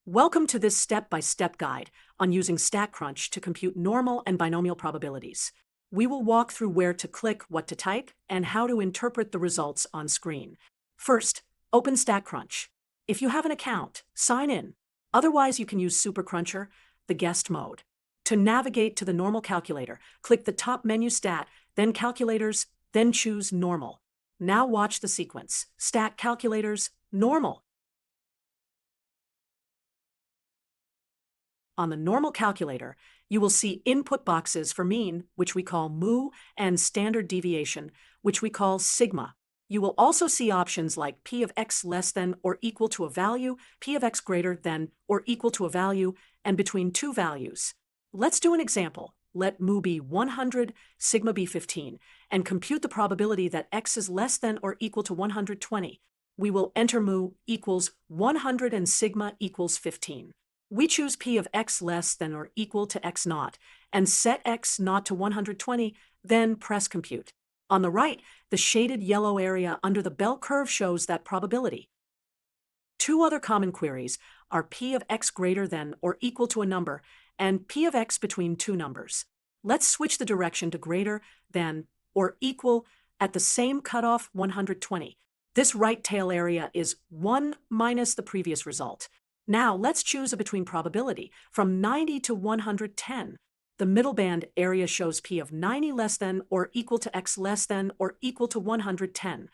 Welcome to this step-by-step guide on using Statcrunch to compute normal and binomial probabilities. We will walk through where to click, what to type, and how to interpret the results on screen. First, open Statcrunch. If you have an account, sign in. Otherwise, you can use SuperCruncher, the guest mode. To navigate to the normal calculator, click the top menu Stat, then Calculators, then choose Normal. Now watch the sequence. Stat Calculators, Normal. On the normal calculator, you will see input boxes for mean, which we call mu, and standard deviation, which we call sigma. You will also see options like p of x less than or equal to a value, p of x greater than or equal to a value, and between two values. Let's do an example. Let mu be 100, sigma be 15, and compute the probability that x is less than or equal to 120. We will enter mu equals 100 and sigma equals 15. We choose p of x less than or equal to x naught and set x naught to 120, then press compute. On the right, the shaded yellow area under the bell curve shows that probability. Two other common queries are p of x greater than or equal to a number and p of x between two numbers. Let's switch the direction to greater than or equal at the same cutoff 120. This right tail area is 1 minus the previous result. Now let's choose a between probability from 90 to 110. The middle band area shows p of 90 less than or equal to x less than or equal to 110.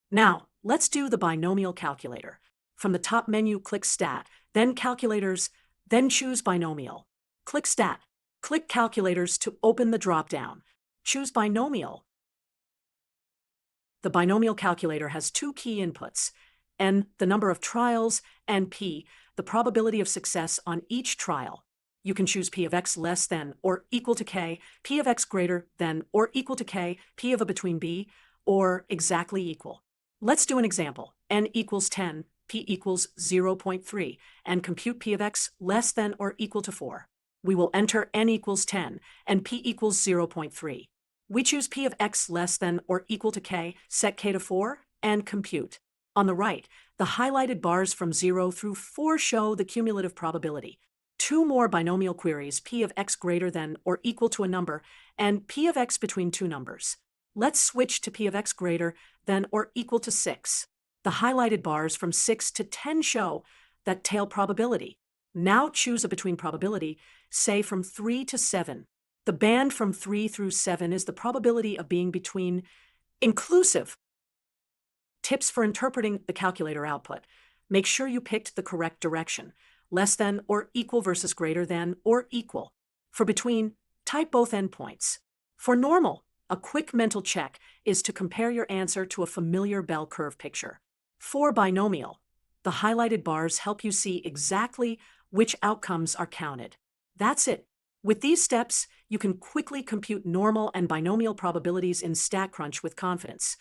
Now let's do the binomial calculator. From the top menu, click Stat, then Calculators, then choose Binomial. Click Stat. Click Calculators to open the drop-down. Choose Binomial. The binomial calculator has two key inputs: n, the number of trials, and p, the probability of success on each trial. You can choose p of x less than or equal to k, p of x greater than or equal to k, p of a between b, or exactly equal. Let's do an example. N equals 10, p equals 0.3, and compute p of x less than or equal to 4. We will enter n equals 10 and p equals 0.3. We choose p of x less than or equal to k, set k to 4, and compute. On the right, the highlighted bars from 0 through 4 show the cumulative probability. Two more binomial queries, p of x greater than or equal to a number, and p of x between two numbers. Let's switch to p of x greater than or equal to 6. The highlighted bars from 6 to 10 show that tail probability. Now choose a between probability, say from 3 to 7. The band from 3 through 7 is the probability of being between inclusive. Tips for interpreting the calculator output. Make sure you picked the correct direction. Less than or equal versus greater than or equal. For between, type both endpoints. For normal, a quick mental check is to compare your answer to a familiar bell curve picture. For binomial, the highlighted bars help you see exactly which outcomes are counted. That's it. With these steps, you can quickly compute normal and binomial probabilities in Statcrunch with confidence.